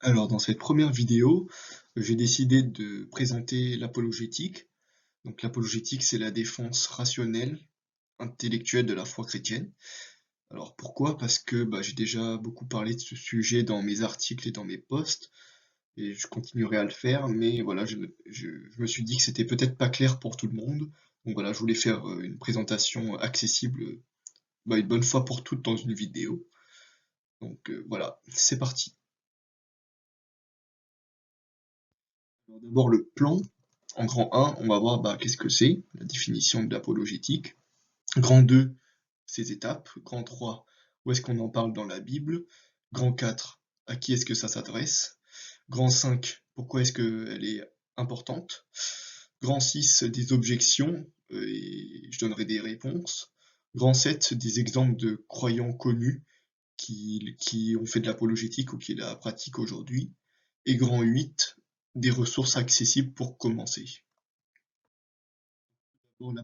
Alors, dans cette première vidéo, j'ai décidé de présenter l'apologétique. Donc, l'apologétique, c'est la défense rationnelle, intellectuelle de la foi chrétienne. Alors, pourquoi? Parce que j'ai déjà beaucoup parlé de ce sujet dans mes articles et dans mes posts, et je continuerai à le faire, mais voilà, je me suis dit que c'était peut-être pas clair pour tout le monde. Donc voilà, je voulais faire une présentation accessible, une bonne fois pour toutes dans une vidéo. Donc voilà, c'est parti. Alors, d'abord, le plan. En grand 1, on va voir qu'est-ce que c'est, la définition de l'apologétique. Grand 2, ses étapes. Grand 3, où est-ce qu'on en parle dans la Bible. Grand 4, à qui est-ce que ça s'adresse. Grand 5, pourquoi est-ce qu'elle est importante. Grand 6, des objections, et je donnerai des réponses. Grand 7, des exemples de croyants connus qui ont fait de l'apologétique ou qui la pratiquent aujourd'hui. Et grand 8, des ressources accessibles pour commencer. Bon,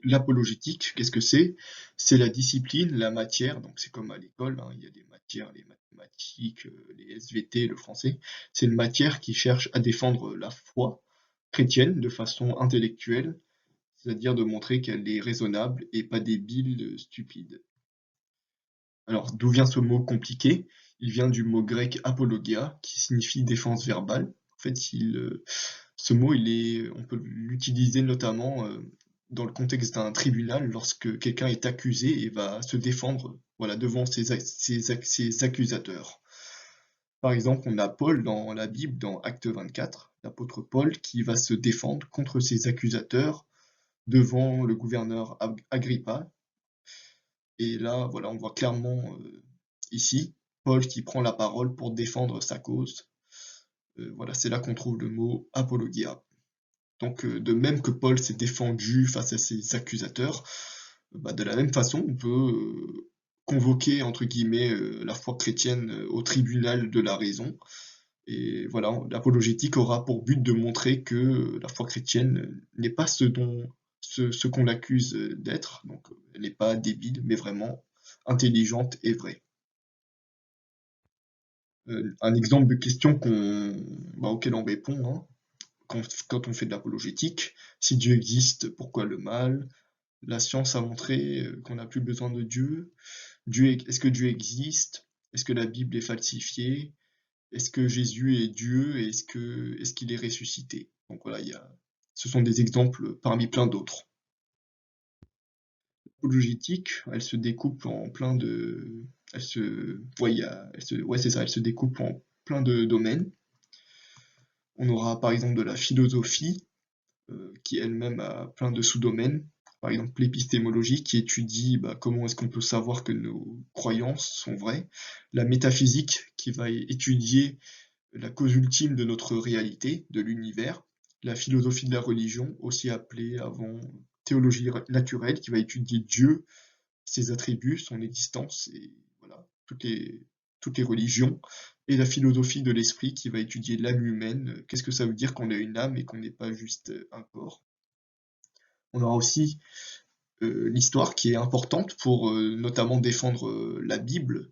l'apologétique, qu'est-ce que c'est? C'est la discipline, la matière, donc c'est comme à l'école, hein, il y a des matières, les mathématiques, les SVT, le français. C'est une matière qui cherche à défendre la foi chrétienne de façon intellectuelle, c'est-à-dire de montrer qu'elle est raisonnable et pas débile, stupide. Alors, d'où vient ce mot compliqué? Il vient du mot grec apologia, qui signifie défense verbale. En fait, ce mot, on peut l'utiliser notamment dans le contexte d'un tribunal lorsque quelqu'un est accusé et va se défendre, voilà, devant ses accusateurs. Par exemple, on a Paul dans la Bible, dans Acte 24, l'apôtre Paul, qui va se défendre contre ses accusateurs devant le gouverneur Agrippa. Et là, voilà, on voit clairement ici Paul qui prend la parole pour défendre sa cause. Voilà, c'est là qu'on trouve le mot apologia. Donc, de même que Paul s'est défendu face à ses accusateurs, de la même façon, on peut convoquer, entre guillemets, la foi chrétienne au tribunal de la raison. Et voilà, l'apologétique aura pour but de montrer que la foi chrétienne n'est pas ce qu'on l'accuse d'être. Donc, elle n'est pas débile, mais vraiment intelligente et vraie. Un exemple de question auquel on répond, hein, quand on fait de l'apologétique: si Dieu existe, pourquoi le mal? La science a montré qu'on n'a plus besoin de Dieu. Est-ce que Dieu existe? Est-ce que la Bible est falsifiée? Est-ce que Jésus est Dieu? Et est-ce qu'il est ressuscité? Donc voilà, ce sont des exemples parmi plein d'autres. L'apologétique, elle se découpe en plein de, ouais, c'est ça, elle se découpe en plein de domaines. On aura par exemple de la philosophie, qui elle-même a plein de sous-domaines. Par exemple, l'épistémologie qui étudie comment est-ce qu'on peut savoir que nos croyances sont vraies. La métaphysique qui va étudier la cause ultime de notre réalité, de l'univers. La philosophie de la religion, aussi appelée avant théologie naturelle, qui va étudier Dieu, ses attributs, son existence, et voilà, toutes les religions. Et la philosophie de l'esprit qui va étudier l'âme humaine. Qu'est-ce que ça veut dire qu'on a une âme et qu'on n'est pas juste un corps? On aura aussi l'histoire qui est importante pour notamment défendre la Bible.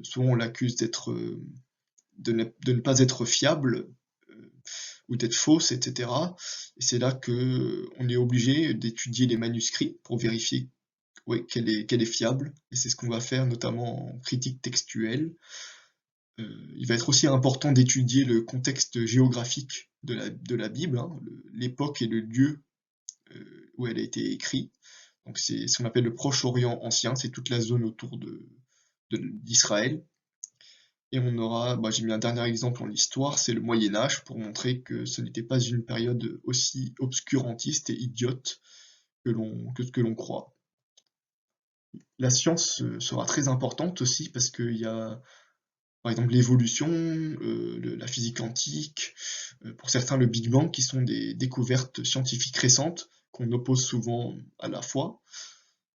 Souvent on l'accuse de ne pas être fiable ou d'être fausse, etc. Et c'est là que on est obligé d'étudier les manuscrits pour vérifier, ouais, qu'elle est fiable. Et c'est ce qu'on va faire notamment en critique textuelle. Il va être aussi important d'étudier le contexte géographique de la Bible, hein, l'époque et le lieu où elle a été écrite. Donc c'est ce qu'on appelle le Proche-Orient ancien, c'est toute la zone autour d'Israël. Et on aura, j'ai mis un dernier exemple en histoire, c'est le Moyen Âge, pour montrer que ce n'était pas une période aussi obscurantiste et idiote que ce que l'on croit. La science sera très importante aussi parce qu'il y a, par exemple, l'évolution, la physique quantique, pour certains le Big Bang, qui sont des découvertes scientifiques récentes qu'on oppose souvent à la foi.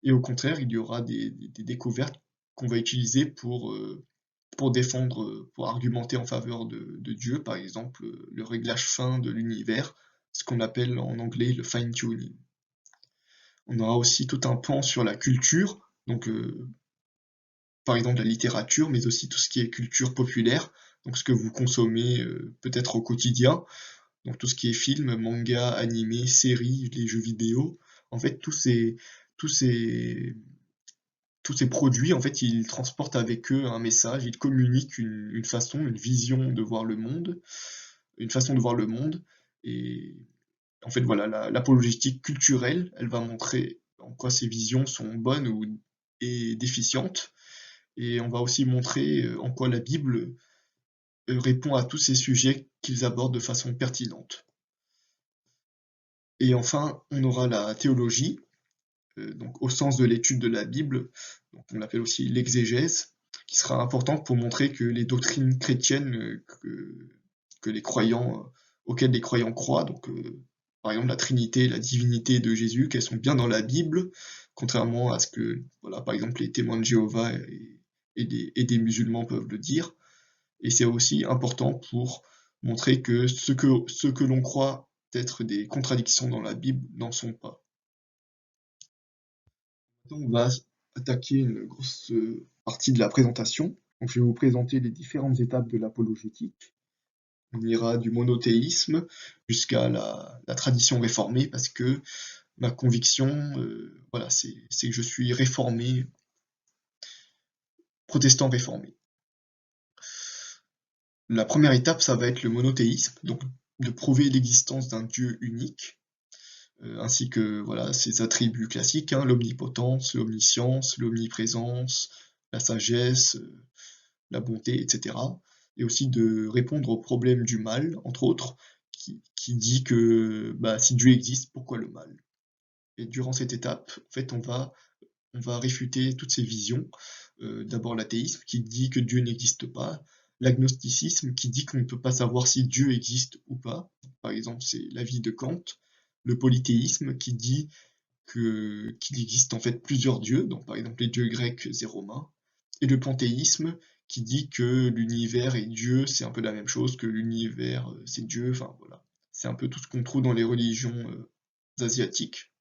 Et au contraire, il y aura des découvertes qu'on va utiliser pour défendre, pour argumenter en faveur de Dieu, par exemple le réglage fin de l'univers, ce qu'on appelle en anglais le fine-tuning. On aura aussi tout un pan sur la culture, donc par exemple la littérature, mais aussi tout ce qui est culture populaire, donc ce que vous consommez peut-être au quotidien, donc tout ce qui est film, manga, animé, séries, les jeux vidéo. En fait, tous ces, tous ces produits, en fait, ils transportent avec eux un message, ils communiquent une façon, une vision de voir le monde, une façon de voir le monde. Et en fait, voilà, l'apologétique culturelle, elle va montrer en quoi ces visions sont bonnes et déficientes. Et on va aussi montrer en quoi la Bible répond à tous ces sujets qu'ils abordent de façon pertinente. Et enfin, on aura la théologie, donc au sens de l'étude de la Bible, donc on l'appelle aussi l'exégèse, qui sera importante pour montrer que les doctrines chrétiennes que les croyants, auxquelles les croyants croient, donc par exemple la Trinité, la divinité de Jésus, qu'elles sont bien dans la Bible, contrairement à ce que, voilà, par exemple les témoins de Jéhovah et des musulmans peuvent le dire. Et c'est aussi important pour montrer que ce que l'on croit être des contradictions dans la Bible n'en sont pas. Maintenant, on va attaquer une grosse partie de la présentation. Donc, je vais vous présenter les différentes étapes de l'apologétique. On ira du monothéisme jusqu'à la tradition réformée, parce que ma conviction, voilà, c'est que je suis réformé, protestant réformé. La première étape, ça va être le monothéisme, donc de prouver l'existence d'un Dieu unique, ainsi que voilà, ses attributs classiques, hein, l'omnipotence, l'omniscience, l'omniprésence, la sagesse, la bonté, etc. Et aussi de répondre au problème du mal, entre autres, qui dit que bah, si Dieu existe, pourquoi le mal? Et durant cette étape, en fait, on va réfuter toutes ces visions. D'abord l'athéisme, qui dit que Dieu n'existe pas, l'agnosticisme, qui dit qu'on ne peut pas savoir si Dieu existe ou pas, par exemple c'est l'avis de Kant, le polythéisme, qui dit qu'il existe en fait plusieurs dieux, donc par exemple les dieux grecs et romains, et le panthéisme, qui dit que l'univers et Dieu, c'est un peu la même chose, que l'univers, c'est Dieu, enfin voilà. C'est un peu tout ce qu'on trouve dans les religions asiatiques.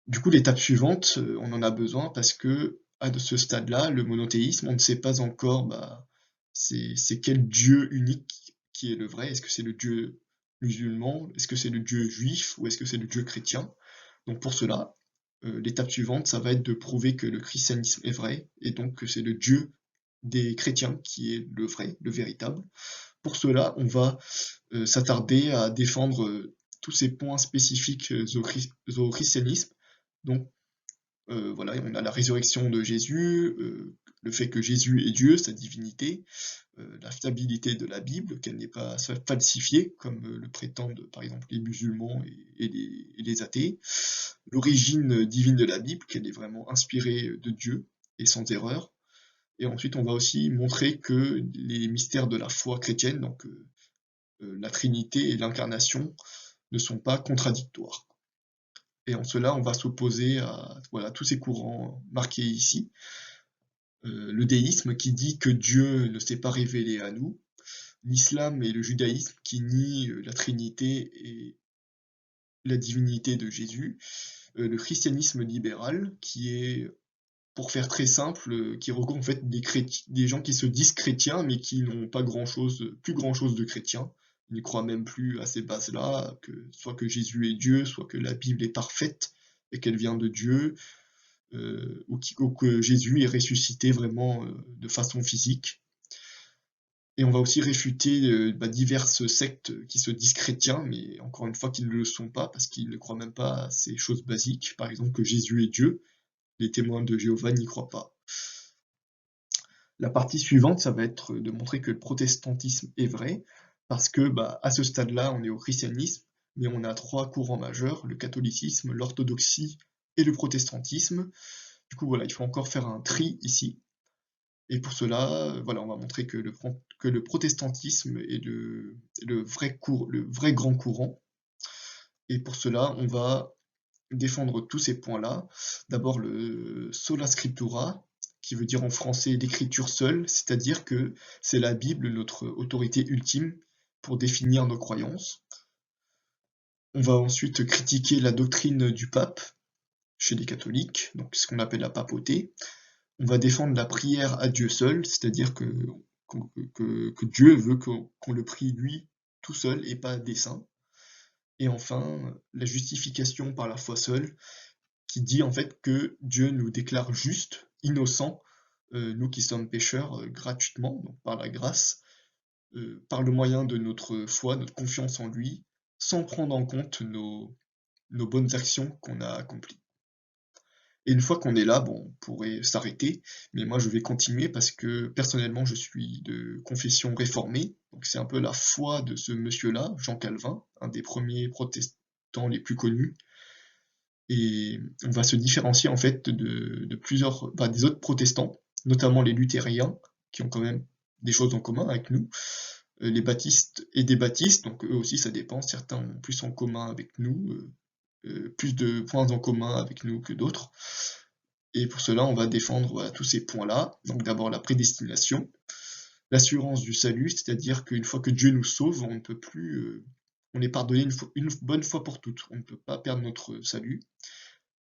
Du coup, l'étape suivante, on en a besoin parce que à ce stade-là, le monothéisme, on ne sait pas encore, bah, c'est quel Dieu unique qui est le vrai. Est-ce que c'est le Dieu musulman? Est-ce que c'est le Dieu juif? Ou est-ce que c'est le Dieu chrétien? Donc pour cela, l'étape suivante, ça va être de prouver que le christianisme est vrai, et donc que c'est le Dieu des chrétiens qui est le vrai, le véritable. Pour cela, on va s'attarder à défendre tous ces points spécifiques au christianisme. Donc voilà, on a la résurrection de Jésus, le fait que Jésus est Dieu, sa divinité, la fiabilité de la Bible, qu'elle n'est pas falsifiée, comme le prétendent par exemple les musulmans et les athées, l'origine divine de la Bible, qu'elle est vraiment inspirée de Dieu et sans erreur. Et ensuite, on va aussi montrer que les mystères de la foi chrétienne, donc la Trinité et l'incarnation, ne sont pas contradictoires. Et en cela, on va s'opposer à voilà, tous ces courants marqués ici. Le déisme qui dit que Dieu ne s'est pas révélé à nous, l'islam et le judaïsme qui nient la Trinité et la divinité de Jésus, le christianisme libéral qui est, pour faire très simple, qui regroupe en fait des gens qui se disent chrétiens mais qui n'ont pas plus grand chose de chrétien. Ils ne croient même plus à ces bases-là, que soit que Jésus est Dieu, soit que la Bible est parfaite et qu'elle vient de Dieu, ou que Jésus est ressuscité vraiment de façon physique. Et on va aussi réfuter diverses sectes qui se disent chrétiens, mais encore une fois qu'ils ne le sont pas, parce qu'ils ne croient même pas à ces choses basiques, par exemple que Jésus est Dieu. Les témoins de Jéhovah n'y croient pas. La partie suivante, ça va être de montrer que le protestantisme est vrai, parce que à ce stade-là, on est au christianisme, mais on a trois courants majeurs, le catholicisme, l'orthodoxie et le protestantisme. Du coup, voilà, il faut encore faire un tri ici. Et pour cela, voilà, on va montrer que le protestantisme est le vrai grand courant. Et pour cela, on va défendre tous ces points-là. D'abord, le sola scriptura, qui veut dire en français l'écriture seule, c'est-à-dire que c'est la Bible notre autorité ultime pour définir nos croyances. On va ensuite critiquer la doctrine du pape chez les catholiques, donc ce qu'on appelle la papauté. On va défendre la prière à Dieu seul, c'est-à-dire que que Dieu veut qu'on le prie lui tout seul et pas des saints. Et enfin, la justification par la foi seule, qui dit en fait que Dieu nous déclare justes, innocents, nous qui sommes pécheurs, gratuitement, donc par la grâce, par le moyen de notre foi, notre confiance en lui, sans prendre en compte nos bonnes actions qu'on a accomplies. Et une fois qu'on est là, bon, on pourrait s'arrêter, mais moi je vais continuer parce que personnellement je suis de confession réformée, donc c'est un peu la foi de ce monsieur-là, Jean Calvin, un des premiers protestants les plus connus, et on va se différencier en fait de plusieurs, bah, des autres protestants, notamment les luthériens, qui ont quand même des choses en commun avec nous, les baptistes et des baptistes, donc eux aussi ça dépend, certains ont plus en commun avec nous, plus de points en commun avec nous que d'autres. Et pour cela, on va défendre voilà, tous ces points-là. Donc d'abord la prédestination, l'assurance du salut, c'est-à-dire qu'une fois que Dieu nous sauve, on ne peut plus, on est pardonné une bonne fois pour toutes. On ne peut pas perdre notre salut.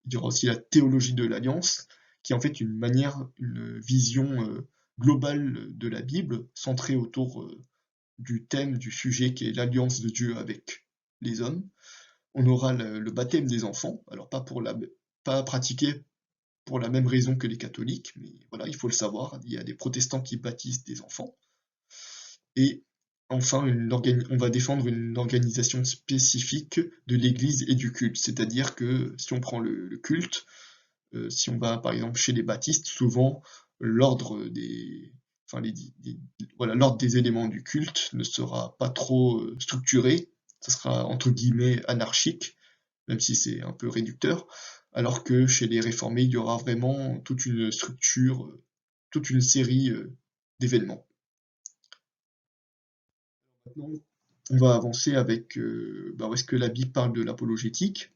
Il y aura aussi la théologie de l'alliance, qui est en fait une vision globale de la Bible, centrée autour du thème, du sujet qui est l'alliance de Dieu avec les hommes. On aura le baptême des enfants, alors pas pratiqué pour la même raison que les catholiques, mais voilà, il faut le savoir, il y a des protestants qui baptisent des enfants. Et enfin, on va défendre une organisation spécifique de l'Église et du culte, c'est-à-dire que si on prend le culte, si on va par exemple chez les baptistes, souvent l'ordre des, enfin, voilà, l'ordre des éléments du culte ne sera pas trop structuré, ça sera entre guillemets anarchique, même si c'est un peu réducteur, alors que chez les réformés, il y aura vraiment toute une structure, toute une série d'événements. Maintenant, on va avancer avec où est-ce que la Bible parle de l'apologétique.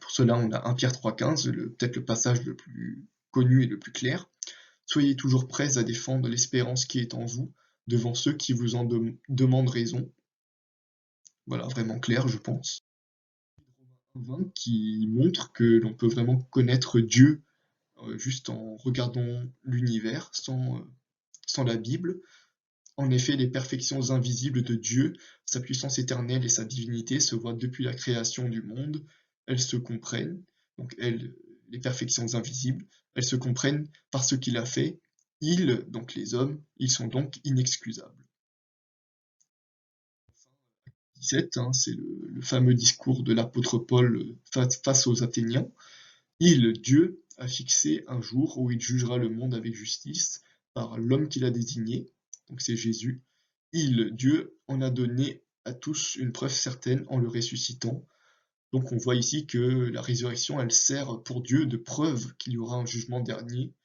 Pour cela, on a 1 Pierre 3,15, peut-être le passage le plus connu et le plus clair. Soyez toujours prêts à défendre l'espérance qui est en vous devant ceux qui vous en demandent raison. Voilà, vraiment clair, je pense. 20 qui montre que l'on peut vraiment connaître Dieu juste en regardant l'univers sans la Bible. En effet, les perfections invisibles de Dieu, sa puissance éternelle et sa divinité se voient depuis la création du monde. Elles se comprennent, donc les perfections invisibles, elles se comprennent par ce qu'il a fait. Ils, donc les hommes, ils sont donc inexcusables. 17, hein, c'est le fameux discours de l'apôtre Paul face aux Athéniens. Il, Dieu, a fixé un jour où il jugera le monde avec justice par l'homme qu'il a désigné, donc c'est Jésus. Il, Dieu, en a donné à tous une preuve certaine en le ressuscitant. Donc on voit ici que la résurrection, elle sert pour Dieu de preuve qu'il y aura un jugement dernier.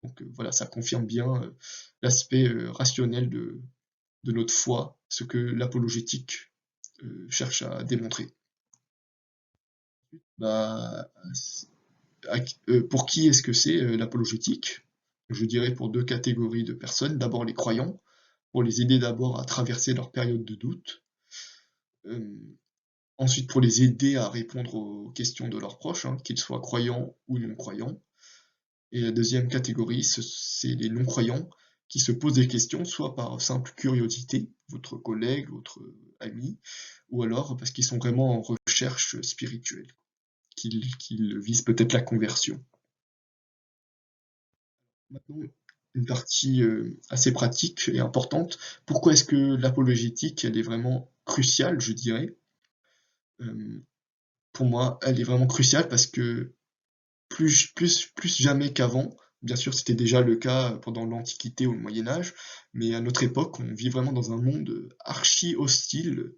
Donc voilà, ça confirme bien l'aspect rationnel de notre foi, ce que l'apologétique cherche à démontrer. Bah, pour qui est-ce que c'est l'apologétique? Je dirais pour deux catégories de personnes. D'abord les croyants, pour les aider d'abord à traverser leur période de doute. Ensuite pour les aider à répondre aux questions de leurs proches, hein, qu'ils soient croyants ou non-croyants. Et la deuxième catégorie, c'est les non-croyants qui se posent des questions, soit par simple curiosité, votre collègue, votre ami, ou alors parce qu'ils sont vraiment en recherche spirituelle, qu'ils visent peut-être la conversion. Maintenant, une partie assez pratique et importante. Pourquoi est-ce que l'apologétique, elle est vraiment cruciale, je dirais? Pour moi, elle est vraiment cruciale parce que plus jamais qu'avant, bien sûr c'était déjà le cas pendant l'Antiquité ou le Moyen Âge, mais à notre époque, on vit vraiment dans un monde archi hostile,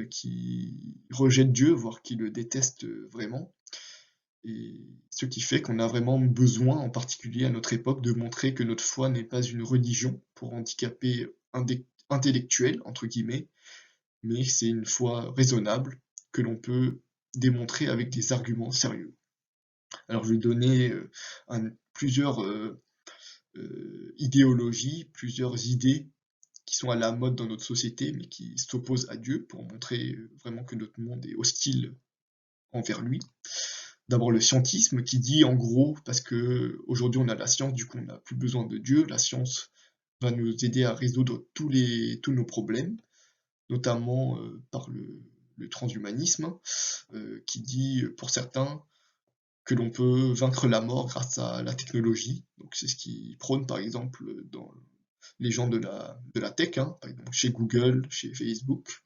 qui rejette Dieu, voire qui le déteste vraiment. Et ce qui fait qu'on a vraiment besoin, en particulier à notre époque, de montrer que notre foi n'est pas une religion pour handicapés intellectuels, entre guillemets, mais c'est une foi raisonnable que l'on peut démontrer avec des arguments sérieux. Alors je vais donner plusieurs idéologies, plusieurs idées qui sont à la mode dans notre société, mais qui s'opposent à Dieu pour montrer vraiment que notre monde est hostile envers lui. D'abord le scientisme qui dit en gros, parce que aujourd'hui on a la science, du coup on n'a plus besoin de Dieu, la science va nous aider à résoudre tous nos problèmes, notamment, par le transhumanisme, qui dit, pour certains, que l'on peut vaincre la mort grâce à la technologie. Donc c'est ce qu'ils prônent, par exemple, dans les gens de la tech, hein, par exemple chez Google, chez Facebook.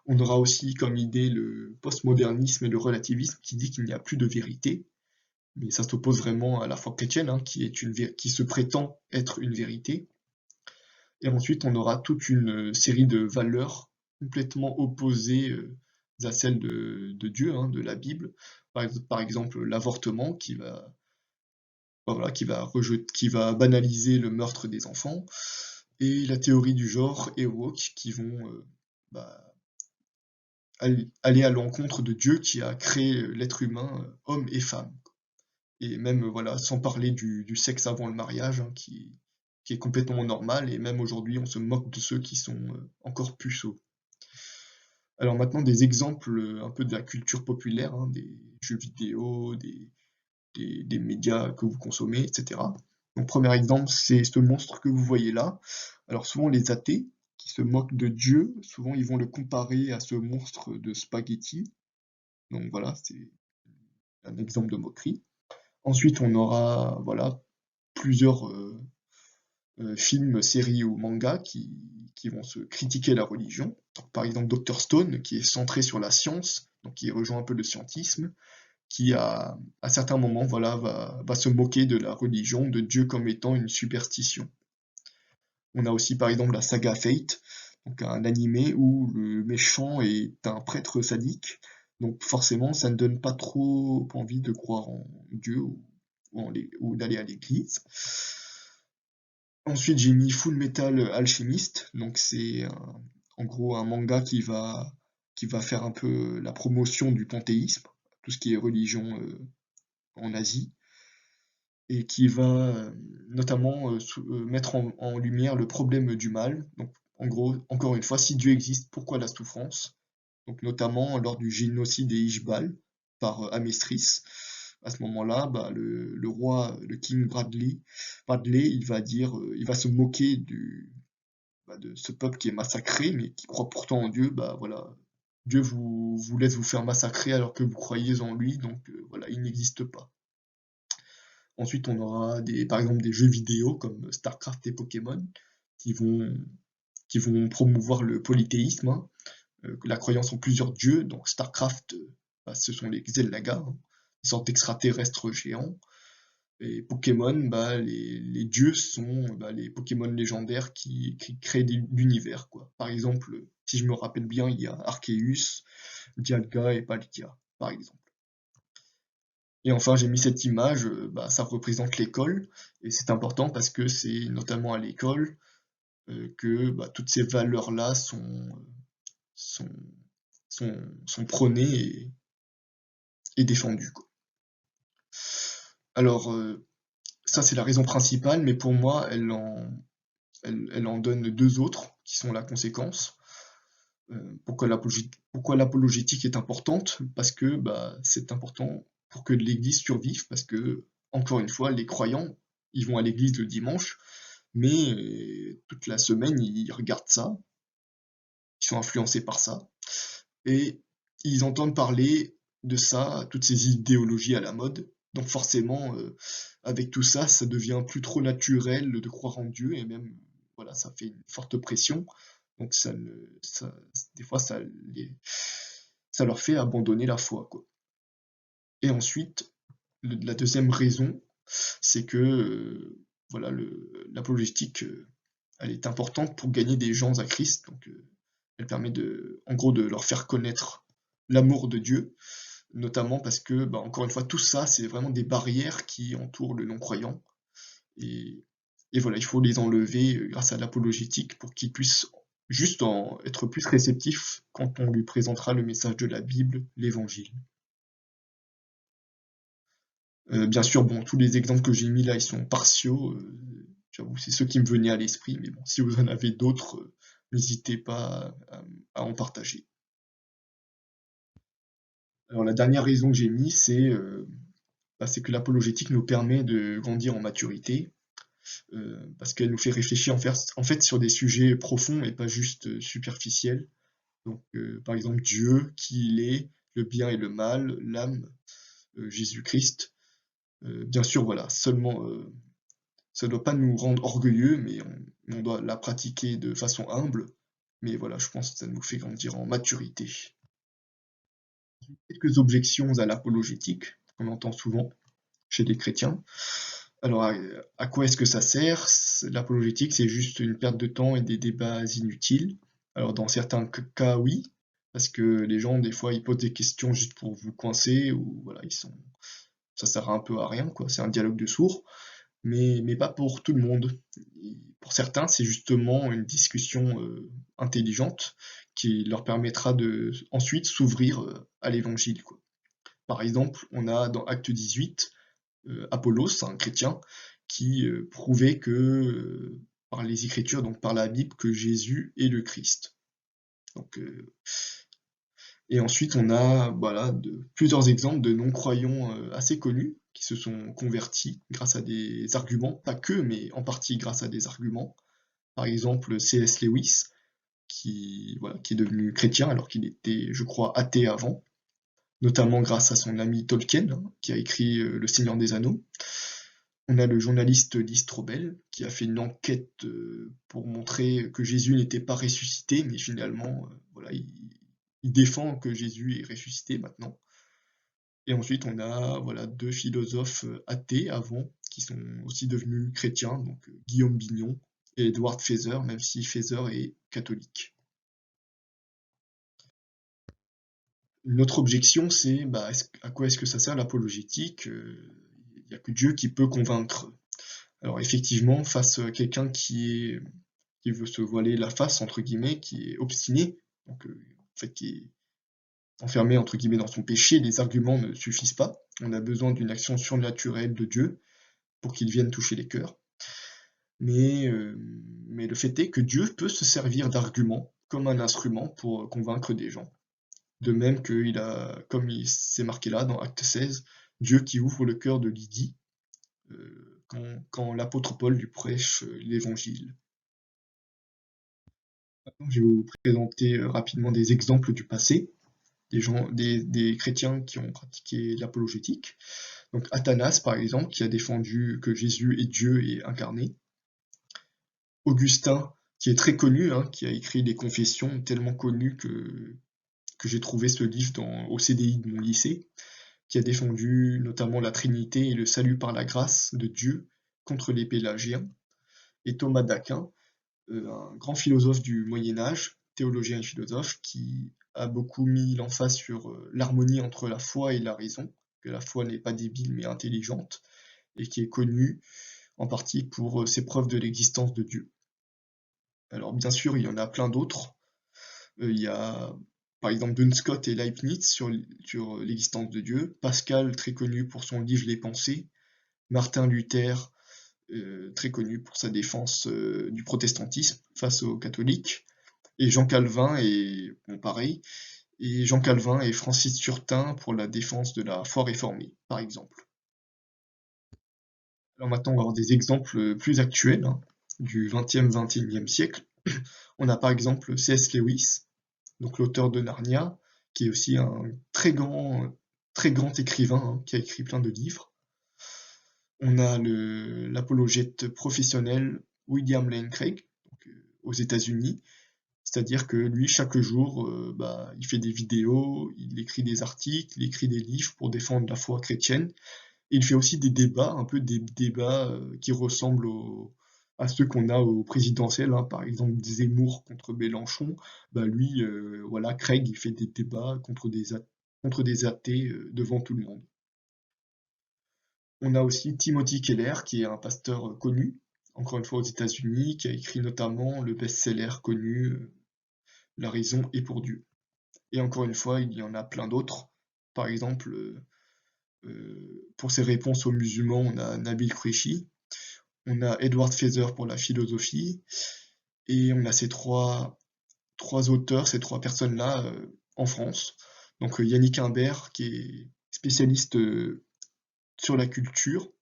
On aura aussi comme idée le postmodernisme et le relativisme qui dit qu'il n'y a plus de vérité, mais ça s'oppose vraiment à la foi chrétienne, hein, qui se prétend être une vérité. Et ensuite, on aura toute une série de valeurs complètement opposées à celles de Dieu, hein, de la Bible. Par exemple, l'avortement voilà, qui va banaliser le meurtre des enfants, et la théorie du genre et woke qui vont bah, aller à l'encontre de Dieu qui a créé l'être humain, homme et femme. Et même, voilà, sans parler du sexe avant le mariage, hein, qui est complètement normal, et même aujourd'hui, on se moque de ceux qui sont encore puceaux. Alors maintenant, des exemples un peu de la culture populaire, hein, des jeux vidéo, des médias que vous consommez, etc. Donc, premier exemple, c'est ce monstre que vous voyez là. Alors, souvent, les athées qui se moquent de Dieu, souvent, ils vont le comparer à ce monstre de spaghetti. Donc, voilà, c'est un exemple de moquerie. Ensuite, on aura, voilà, plusieurs films, séries ou mangas qui vont se critiquer la religion. Donc, par exemple, Dr Stone, qui est centré sur la science, donc qui rejoint un peu le scientisme, qui à certains moments, voilà, va se moquer de la religion, de Dieu comme étant une superstition. On a aussi par exemple la saga Fate, donc un animé où le méchant est un prêtre sadique, donc forcément ça ne donne pas trop envie de croire en Dieu ou d'aller à l'église. Ensuite, j'ai mis Full Metal Alchemist, donc c'est en gros un manga qui va faire un peu la promotion du panthéisme, tout ce qui est religion en Asie, et qui va notamment mettre en lumière le problème du mal. Donc, en gros, encore une fois, si Dieu existe, pourquoi la souffrance? Donc, notamment lors du génocide des Ishbal par Amestris. À ce moment-là, bah, le roi, le King Bradley, il va dire, il va se moquer de ce peuple qui est massacré, mais qui croit pourtant en Dieu. Bah voilà, Dieu vous laisse vous faire massacrer alors que vous croyez en lui, donc voilà, il n'existe pas. Ensuite, on aura par exemple des jeux vidéo comme StarCraft et Pokémon qui vont, qui vont promouvoir le polythéisme, hein, la croyance en plusieurs dieux. Donc StarCraft, bah, ce sont les Xel'Naga, hein, des sortes d'extraterrestres géants. Et Pokémon, bah, les dieux sont bah, les Pokémon légendaires qui créent l'univers, quoi. Par exemple, si je me rappelle bien, il y a Arceus, Dialga et Palkia, par exemple. Et enfin, j'ai mis cette image, bah, ça représente l'école, et c'est important parce que c'est notamment à l'école que bah, toutes ces valeurs-là sont, sont prônées et défendues, quoi. Alors, ça, c'est la raison principale, mais pour moi, elle en donne deux autres qui sont la conséquence. Pourquoi l'apologétique est importante? Parce que bah, c'est important pour que l'Église survive, parce que, encore une fois, les croyants, ils vont à l'église le dimanche, mais toute la semaine, ils regardent ça, ils sont influencés par ça, et ils entendent parler de ça, toutes ces idéologies à la mode. Donc forcément, avec tout ça, ça devient plus trop naturel de croire en Dieu, et même, voilà, ça fait une forte pression. Donc des fois, ça leur fait abandonner la foi, quoi. Et ensuite, la deuxième raison, c'est que voilà, l'apologétique, elle est importante pour gagner des gens à Christ. Donc, elle permet en gros, de leur faire connaître l'amour de Dieu, notamment parce que, bah, encore une fois, tout ça, c'est vraiment des barrières qui entourent le non-croyant. Et, et voilà, il faut les enlever grâce à l'apologétique pour qu'ils puissent juste être plus réceptifs quand on lui présentera le message de la Bible, l'Évangile. Bien sûr, bon, tous les exemples que j'ai mis là, ils sont partiaux. J'avoue, c'est ceux qui me venaient à l'esprit, mais bon, si vous en avez d'autres, n'hésitez pas à en partager. Alors la dernière raison que j'ai mis, c'est que l'apologétique nous permet de grandir en maturité. parce qu'elle nous fait réfléchir en fait sur des sujets profonds et pas juste superficiels. Donc, par exemple, Dieu, qui il est, le bien et le mal, l'âme, Jésus-Christ. Bien sûr, voilà, seulement, ça ne doit pas nous rendre orgueilleux, mais on doit la pratiquer de façon humble. Mais voilà, je pense que ça nous fait grandir en maturité. Quelques objections à l'apologétique, qu'on entend souvent chez les chrétiens. Alors, à quoi est-ce que ça sert? L'apologétique, c'est juste une perte de temps et des débats inutiles. Alors, dans certains cas, oui, parce que les gens, des fois, ils posent des questions juste pour vous coincer, ou voilà, ça sert un peu à rien, quoi. C'est un dialogue de sourds, mais pas pour tout le monde. Pour certains, c'est justement une discussion intelligente qui leur permettra de ensuite s'ouvrir à l'évangile, quoi. Par exemple, on a dans Acte 18 Apollos, un chrétien, qui prouvait que par les Écritures, donc par la Bible, que Jésus est le Christ. Donc, et ensuite, on a voilà, plusieurs exemples de non-croyants assez connus qui se sont convertis grâce à des arguments, pas que, mais en partie grâce à des arguments. Par exemple, C.S. Lewis, voilà, qui est devenu chrétien alors qu'il était, je crois, athée avant, notamment grâce à son ami Tolkien, hein, qui a écrit Le Seigneur des Anneaux. On a le journaliste Lee Strobel, qui a fait une enquête pour montrer que Jésus n'était pas ressuscité, mais finalement, voilà, il défend que Jésus est ressuscité maintenant. Et ensuite, on a voilà, deux philosophes athées avant, qui sont aussi devenus chrétiens, donc Guillaume Bignon et Edward Feser, même si Feser est catholique. Une autre objection, c'est bah, à quoi est-ce que ça sert l'apologétique? Il n'y a que Dieu qui peut convaincre. Alors effectivement, face à quelqu'un qui veut se voiler la face, entre guillemets, qui est obstiné, donc en fait qui est enfermé entre guillemets dans son péché, les arguments ne suffisent pas. On a besoin d'une action surnaturelle de Dieu pour qu'il vienne toucher les cœurs. Mais le fait est que Dieu peut se servir d'arguments comme un instrument pour convaincre des gens. De même comme c'est marqué là dans Acte 16, Dieu qui ouvre le cœur de Lydie quand l'apôtre Paul lui prêche l'évangile. Maintenant, je vais vous présenter rapidement des exemples du passé, des chrétiens qui ont pratiqué l'apologétique. Donc Athanas, par exemple, qui a défendu que Jésus est Dieu et incarné. Augustin, qui est très connu, hein, qui a écrit des confessions tellement connues que j'ai trouvé ce livre au CDI de mon lycée, qui a défendu notamment la Trinité et le salut par la grâce de Dieu contre les Pélagiens. Et Thomas d'Aquin, un grand philosophe du Moyen-Âge, théologien et philosophe, qui a beaucoup mis l'emphase sur l'harmonie entre la foi et la raison, que la foi n'est pas débile mais intelligente, et qui est connu en partie pour ses preuves de l'existence de Dieu. Alors bien sûr, il y en a plein d'autres. Il y a par exemple Duns Scott et Leibniz sur l'existence de Dieu, Pascal, très connu pour son livre Les Pensées, Martin Luther, très connu pour sa défense du protestantisme face aux catholiques, et Jean Calvin et bon pareil, et Jean Calvin et Francis Turtin pour la défense de la foi réformée, par exemple. Alors maintenant, on va avoir des exemples plus actuels hein, du XXe, XXIe siècle. On a par exemple C.S. Lewis, donc l'auteur de Narnia, qui est aussi un très grand écrivain hein, qui a écrit plein de livres. On a l'apologète professionnel William Lane Craig, donc, aux États-Unis, c'est-à-dire que lui, chaque jour, il fait des vidéos, il écrit des articles, il écrit des livres pour défendre la foi chrétienne. Et il fait aussi des débats, un peu des débats qui ressemblent à ceux qu'on a au présidentiel, hein. Par exemple Zemmour contre Mélenchon. Lui, voilà, Craig, il fait des débats contre des athées devant tout le monde. On a aussi Timothy Keller, qui est un pasteur connu, encore une fois aux États-Unis, qui a écrit notamment le best-seller connu La raison est pour Dieu. Et encore une fois, il y en a plein d'autres. Par exemple, pour ses réponses aux musulmans, on a Nabil Qureshi, on a Edward Feser pour la philosophie, et on a ces trois auteurs, ces trois personnes-là en France. Donc Yannick Imbert, qui est spécialiste sur la culture,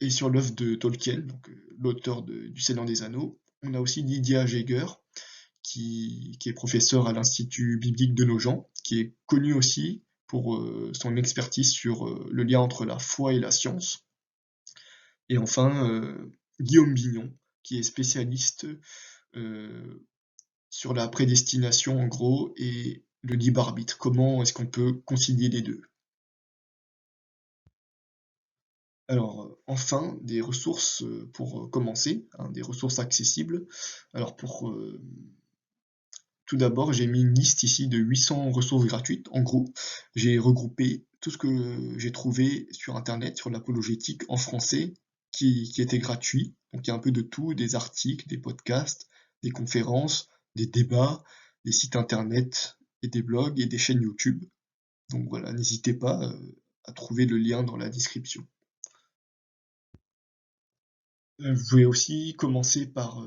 Et sur l'œuvre de Tolkien, donc l'auteur du Seigneur des Anneaux, on a aussi Lydia Jaeger, qui est professeur à l'Institut biblique de Nogent, qui est connu aussi pour son expertise sur le lien entre la foi et la science. Et enfin, Guillaume Bignon, qui est spécialiste sur la prédestination en gros et le libre arbitre. Comment est-ce qu'on peut concilier les deux? Alors, enfin, des ressources pour commencer, hein, des ressources accessibles. Alors tout d'abord, j'ai mis une liste ici de 800 ressources gratuites. En gros, j'ai regroupé tout ce que j'ai trouvé sur internet, sur l'apologétique en français, qui était gratuit. Donc il y a un peu de tout, des articles, des podcasts, des conférences, des débats, des sites internet et des blogs et des chaînes YouTube. Donc voilà, n'hésitez pas à trouver le lien dans la description. Vous pouvez aussi commencer par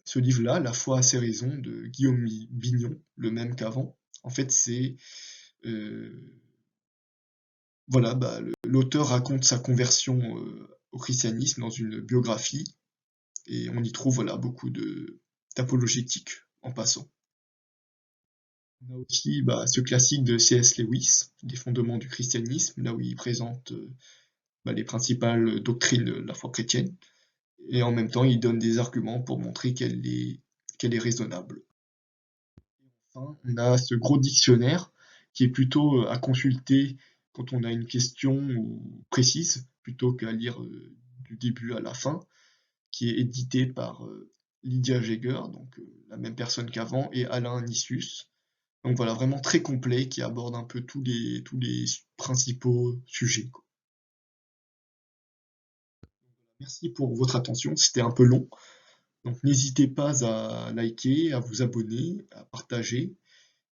ce livre-là, La foi a ses raisons, de Guillaume Bignon, le même qu'avant. En fait, c'est voilà, bah, l'auteur raconte sa conversion au christianisme dans une biographie, et on y trouve voilà beaucoup de d'apologétique en passant. On a aussi bah, ce classique de C.S. Lewis, Les fondements du christianisme, là où il présente bah, les principales doctrines de la foi chrétienne. Et en même temps, il donne des arguments pour montrer qu'elle est raisonnable. Enfin, on a ce gros dictionnaire qui est plutôt à consulter quand on a une question précise, plutôt qu'à lire du début à la fin, qui est édité par Lydia Jaeger, donc la même personne qu'avant, et Alain Nissus. Donc voilà, vraiment très complet, qui aborde un peu tous les principaux sujets, quoi. Merci pour votre attention, c'était un peu long. Donc n'hésitez pas à liker, à vous abonner, à partager.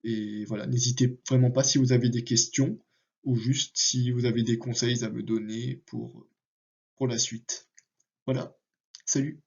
Et voilà, n'hésitez vraiment pas si vous avez des questions ou juste si vous avez des conseils à me donner pour la suite. Voilà, salut!